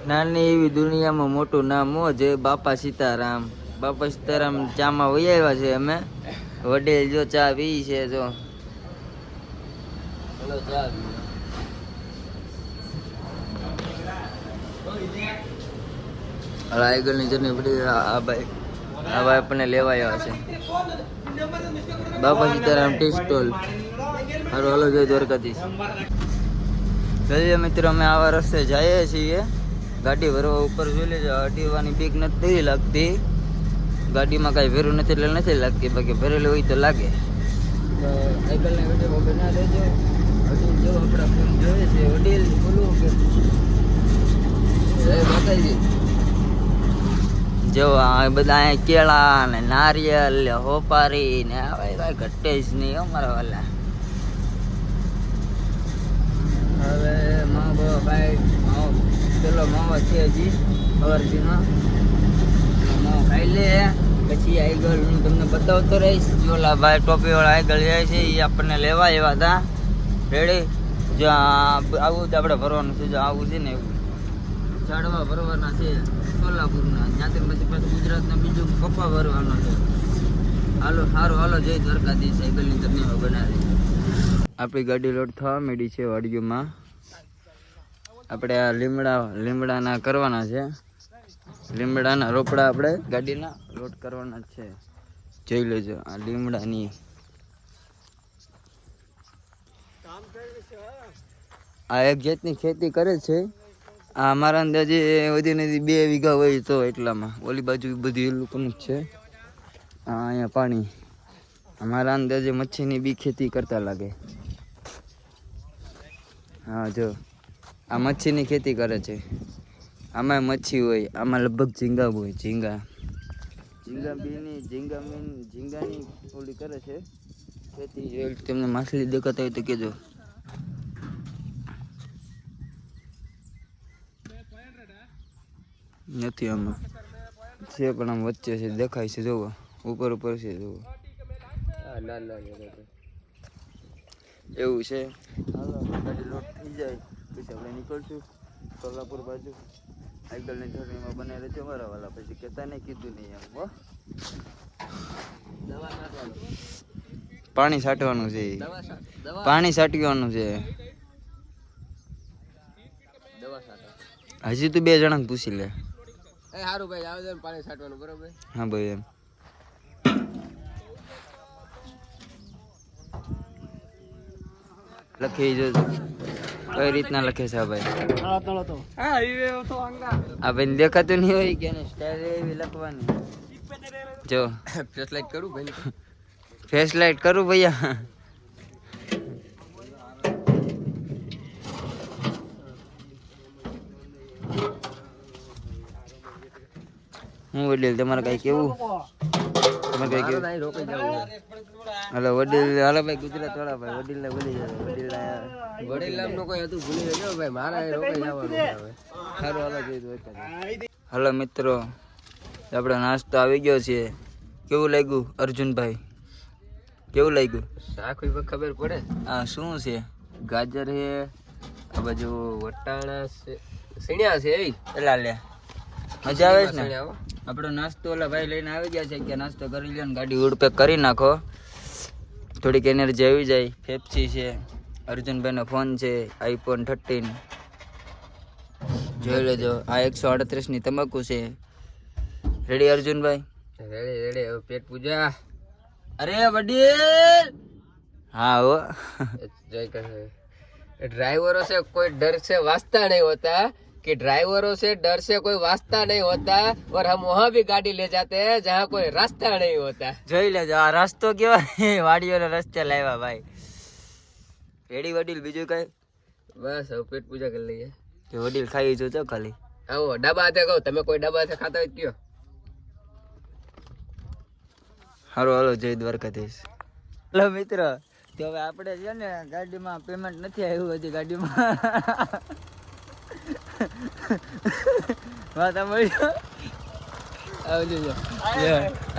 નાની એવી દુનિયામાં મોટું નામ હો જે બાપા સીતારામ. બાપા સીતારામ ચામાં વહી આવ્યા છે અમે. વડીલ જો ચા પી છે જો. ચલો ચા આગળની જર્ની બધી આ ભાઈ આપણને લેવા આવ્યા છે. બાપા સીતારામ ટી સ્ટોલ. હારું હાલો જય દ્વારકાધીશ. જોઈએ મિત્રો અમે આવા રસ્તે જઈએ છીએ. ગાડી ભરવા ઉપર જોઈ લેજો. હટીવાની બીક નથી લાગતી. ગાડીમાં કાંઈ ભેરું નથી એટલે નથી લાગતી. બાકી ભરેલું હોય તો લાગે. તો આગળના વિડીયો બના દેજો. વડીલ જો આપણા ફોન જોઈએ છે. વડીલ બોલું કે જય માતાજી. જો આ બધા અહીંયા કેળા ને નારિયેલ ને હોપારી ને આવે કાંઈ ઘટે જ નહીં અમારા વાલા. હવે માવો ભાઈ પેલો માવો છે હજી અવરજીમાં માવો ખાઈ લે પછી આગળ હું તમને બતાવતો રહીશ. ઓલા ભાઈ ટોપી વાળા આગળ જાય છે એ આપણને લેવા એવા હતા. રેડી જો આવું તો આપણે ભરવાનું છે. જો આવું છે ને એવું ઝાડવા ભરવાના છે સોલાપુરના. ત્યાંથી પછી પાછું ગુજરાતના બીજું કપા ભરવાનો છે. હાલો સારું હાલો જય દ્વારકાધીશ. સાયકલની જર્નીમાં બનાવી આપણી ગાડી લોડ થવા માંડી છે વાડીઓમાં. આપણે આ લીમડાના કરવાના છે. લીમડાના રોપડા આપણે ગાડીના લોડ કરવાના છે. જોઈ લેજો આ લીમડાની. આ એક જાતની ખેતી કરે છે. આ અમારા અંદાજે વધીને 2 વીઘા હોય તો એટલામાં. ઓલી બાજુ બધી એ લોકોનું જ છે. અહીંયા પાણી. અમારા અંદાજે મચ્છીની બી ખેતી કરતા લાગે. હા જો આ મચ્છીની ખેતી કરે છે. આમાં મચ્છી હોય. આમાં લગભગ ઝીંગા હોય. ઝીંગાની ઓલી કરે છે ખેતી. તમને માછલી દેખાતા હોય તો કહેજો. નથી આમાં છે પણ આમ વચ્ચે છે દેખાય છે. જોવો ઉપર છે જોવો. એવું છે. હાલો ગાડી લોડ થઈ જાય પછી આપણે નીકળશું સોલાપુર બાજુ. આગળની જર્નીમાં બને રહેજો મારા વાલા. પછી કહેતા નહીં કીધું નહીં એમ. હો પાણી છાંટવાનું છે. પાણી છાંટવાનું છે. હજી તું 2 જણાને પૂછી લે. સારું ભાઈ આવે પાણી છાંટવાનું બરોબર. હા ભાઈ એમ લખી જોજો કઈ રીતના લખે છે આ ભાઈ. આ ભાઈ દેખાતું નહીં હોય કે સ્ટાઇલ એવી લખવાની. જો ફેસ લાઈટ કરું ભાઈ. ફેસ લાઈટ કરું ભૈયા. હું વડીલ તમારે કઈ કેવું? તમારે કઈ કેવું? હાલો વડીલ. હાલો ભાઈ ગુજરાત વાળા ભાઈ વડીલ ને ભૂલી જાય. વડીલ નામ નો કોઈ હતું ભૂલી ગયો ભાઈ. મારા રોકાઈ જવાનું હવે. સારું હાલો જોઈ. હાલો મિત્રો આપણો નાસ્તો આવી ગયો છે. કેવું લાગ્યું અર્જુનભાઈ? કેવું લાગ્યું? શાક હોય ખબર પડે. આ શું છે? ગાજર છે. આ બાજુ વટાણા છે. સીણ્યા છે એવી. એલા લે મજા આવે છે ને. આપણો નાસ્તો ઓલા ભાઈ લઈને આવી ગયા છે કે નાસ્તો કરી લે ને ગાડી ઉડપેક કરી નાખો. થોડીક એનર્જી આવી જાય. પેપ્સી છે. અર્જુનભાઈનો ફોન છે iPhone 13. જોઈ લેજો. આ 138ની તમાકુ છે. રેડી અર્જુનભાઈ? રેડી હવે પેટ પૂજા. અરે વડીલ. હા હો जय कहे ड्राइवरों से कोई डर से वास्ता नहीं होता कि ड्राइवरों से डर से कोई वास्ता नहीं होता और हम वहाँ भी गाड़ी ले जाते हैं जहाँ कोई रास्ता नहीं होता. જોઈ લેજો આ રસ્તો કેવા વાડીઓનો રસ્તે લાવ્યા ભાઈ. રેડી વડીલ? બીજું કઈ? બસ હવે પેટ પૂજા કરી લઈએ. કે વડીલ ખાઈ જો તો ખાલી. આવો ડબ્બા હાથે કહો. તમે કોઈ ડબ્બા હાથે ખાતા હોય કયો. હારો હાલો જય દ્વારકાધીશ. હેલો મિત્રો તો હવે આપણે છે ને ગાડીમાં પેમેન્ટ નથી આવ્યું હજી ગાડીમાં. વાત સાંભળ્યો?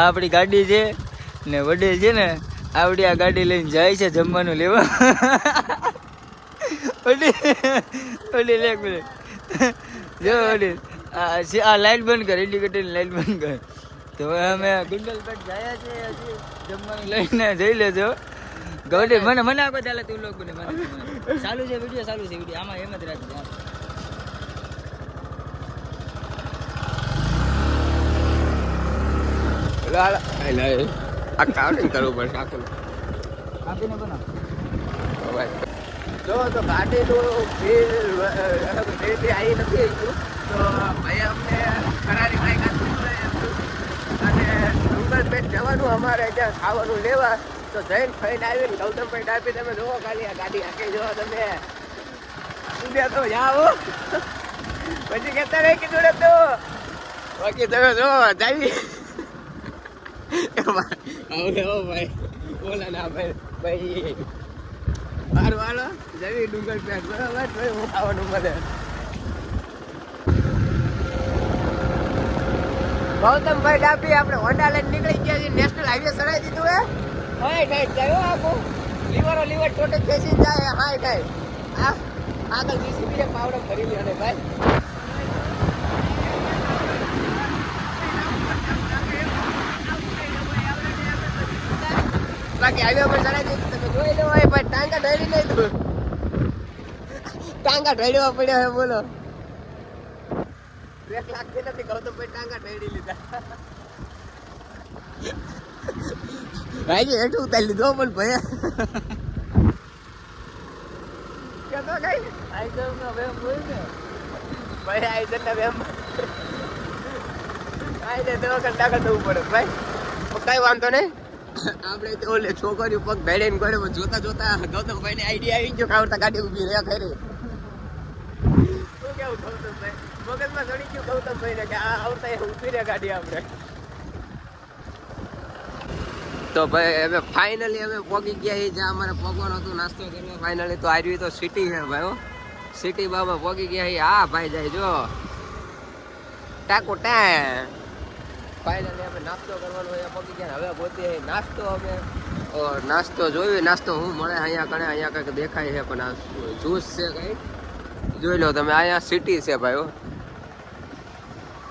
આપણી ગાડી છે ને વડીલ છે ને આવડી આ ગાડી લઈને જાય છે જમવાનું લેવા. વડીલ એક મિનિટ જો વડીલ આ લાઈટ બંધ કર, ઇન્ડિકેટર લાઈટ બંધ કર. તો હવે અમે ગુંડલ પેટ ગયા છે, હજી જમવાનું લઈને જઈ લેજો. ગૌડી મને આખો ચાલે તું લોકો ને ચાલુ છે વિડીયો આમાં એમ જ રાખજો. આ કાઉન્ટિંગ કરવું પડશે આખું. આપીને બનાવ. જો તો ગાડીનું બિલ આવી નથી આવ્યું તો ભાઈ અમને કરારી બાઈક અને ડુંગરપેટ જવાનું અમારે ત્યાં ખાવાનું લેવા. તો જઈને ફઈને આવીને ગૌતમભાઈ ડાપી તમે જોવો ખાલી આ ગાડી આખી જોવો તમે ઉડ્યા તો જાઓ પછી કહેતા રહી કીધું ને તો બાકી તમે જોવો જાવી ભાઈ બોલા ના ભાઈ મારું હાલો જવી ડુંગરપેટ બરાબર તો હું ખાવાનું બધે. ગૌતમભાઈ ડાભી આપણે હોન્ડા લઈને નીકળી ગયા છીએ. નેશનલ હાઈવે ચડાવી દીધું હે. હાઈટ જાય આખું લીવર ટોટલ બેસી જાય. હાઈટ આ આગળ જીસીબી પાવડો ભરી લે અને ભાઈ બાકી હાઈવે પર ચડાવી દીધું. તમે જોઈ લો ભાઈ ટાંગા ઢળી નહીં તું ટાંગા ઢળવા પડ્યા હે બોલો. 1 લાખ નથી ગૌતમભાઈ ટાંગા ઢળી લીધા. ભાઈ હેઠું ઉતારી લીધો પણ ભાઈ કેતો કઈ આઈટમ નો વેમ હોય ને ભાઈ આઈટમ ના વેમ આઈને દવા ટાંગા થવું પડે ભાઈ. કઈ વાંધો નહીં આપણે તો ઓલે છોકરીઓ પગ ભેડે ને કરે જોતા જોતા ગૌતમભાઈ ને આઈડિયા આવી ગયો કાવડતા ગાડી ઉભી રહ્યા ખરે. શું કેવું ગૌતમભાઈ મગજમાં ચડી ગયું ગૌતમભાઈ ને કે આ આવતા ઉભી રહ્યા ગાડી આપણે. તો ભાઈ હવે ફાઇનલી અમે પહોંચી ગયા જ્યાં અમારે પહોંચવાનું હતું નાસ્તો કરવા. ફાઇનલી તો આવી તો સિટી છે ભાઈ. સિટી બાબા પહોંચી ગયા. હા ભાઈ જાય જો ટાકો ટા. ફાઇનલી અમે નાસ્તો કરવાનો અહીંયા પહોંચી ગયા. હવે પોતે નાસ્તો જોયું. નાસ્તો શું મળે અહીંયા કણે અહીંયા કંઈક દેખાય છે પણ આ જ્યુસ છે કંઈક જોઈ લો તમે. અહીંયા સિટી છે ભાઈ.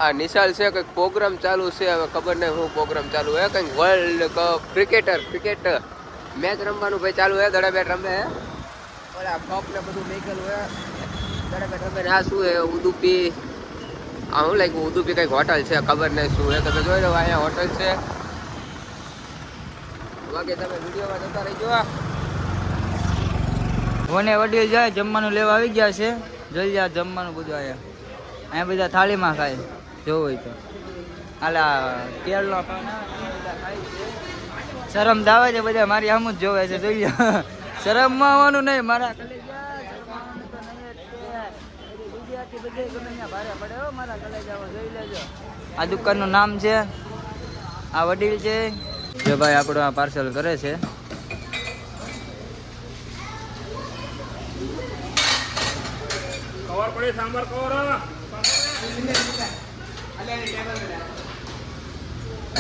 આ નિશાલ છે કંઈક પ્રોગ્રામ ચાલુ છે. હવે ખબર નહીં શું પ્રોગ્રામ ચાલુ હે. કંઈક વર્લ્ડ કપ ક્રિકેટ મેચ રમવાનું ભાઈ ચાલુ હે. દડા બેટ રમે હે. ઓલા કપ ને બધું નીકળ્યું હે. દડા બેટ રમે. આ શું હે ઉદુપી. આ હું લાગ્યું ઉદુપી કંઈક હોટલ છે. ખબર નહીં શું હે. તમે જોઈ લો અહીંયા હોટલ છે. બાકી તમે વિડીયોમાં જતા રહીજો. મને વડીલ જાય જમવાનું લેવા આવી ગયા છે. જોઈ જા જમવાનું બધું અહીંયા બધા થાળીમાં ખાય જોવું હોય તો. આલા તેલનો શરમ દાવે છે બધા મારી આમ જ જોવે છે. જોઈ લો શરમમાં આવવાનું નહીં મારા આ દુકાનનું નામ છે આ વડીલ છે. જો ભાઈ આપણું આ પાર્સલ કરે છે. કવર પડે સાંભાર કવર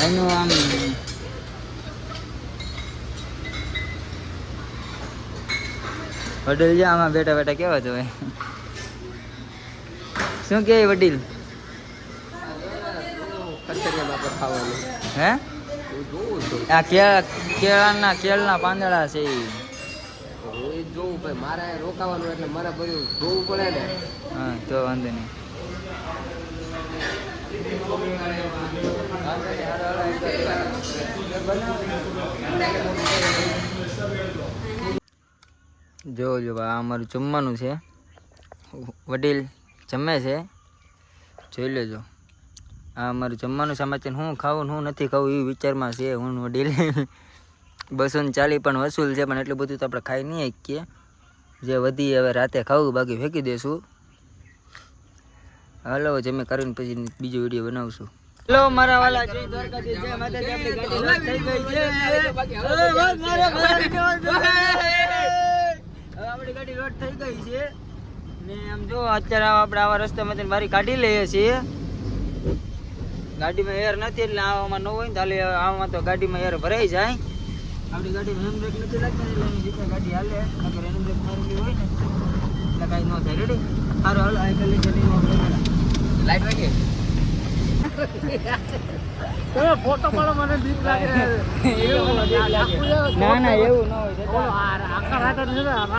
એનું આમ વડીલ છે આમાં બેઠા બેઠા કેવા જોવે. શું કે વડીલ ખાવાનું હે આ કેળના પાંદડા છે એ જોવું ભાઈ. મારે રોકાવાનું એટલે મારે બધું જોવું પડે ને. હા તો વાંધો નહીં. જો ભાઈ આ અમારું જમવાનું છે. વડીલ જમે છે જોઈ લેજો. આ અમારું જમવાનું સમાચાર હું ખાવું હું નથી ખાવું એ વિચારમાં છે. હું વડીલ 240 પણ વસૂલ છે પણ એટલું બધું તો આપણે ખાઈ નહીં શકીએ. જે વધી હવે રાતે ખાવું બાકી ફેંકી દઈશું. હાલો જમે કરીને પછી બીજો વિડીયો બનાવશું. હેલો મારા વાલા જય દ્વારકાધીશ જય માતાજી. આપણી ગાડી લોડ થઈ ગઈ છે. હવે આપણી ગાડી લોડ થઈ ગઈ છે ને આમ જો અત્યારે આપણે આવા રસ્તામાંથી મારી કાઢી લઈએ છીએ. ગાડીમાં એર નથી એટલે આવામાં ન હોય ને તાલે આવામાં તો ગાડીમાં એર ભરાઈ જાય. આપણી ગાડીમાં હેન્ડ બ્રેક નથી લાગતી એટલે એની રીતે ગાડી હાલે. અગર હેન્ડ બ્રેક મારેલી હોય ને એટલે કાંઈ ન થાય. રેડી સારું હાલો આ ગલી લાઈટ વાગી ફોટો પાડો મને બીક લાગે ના ના એવું ન હોય આખા રાત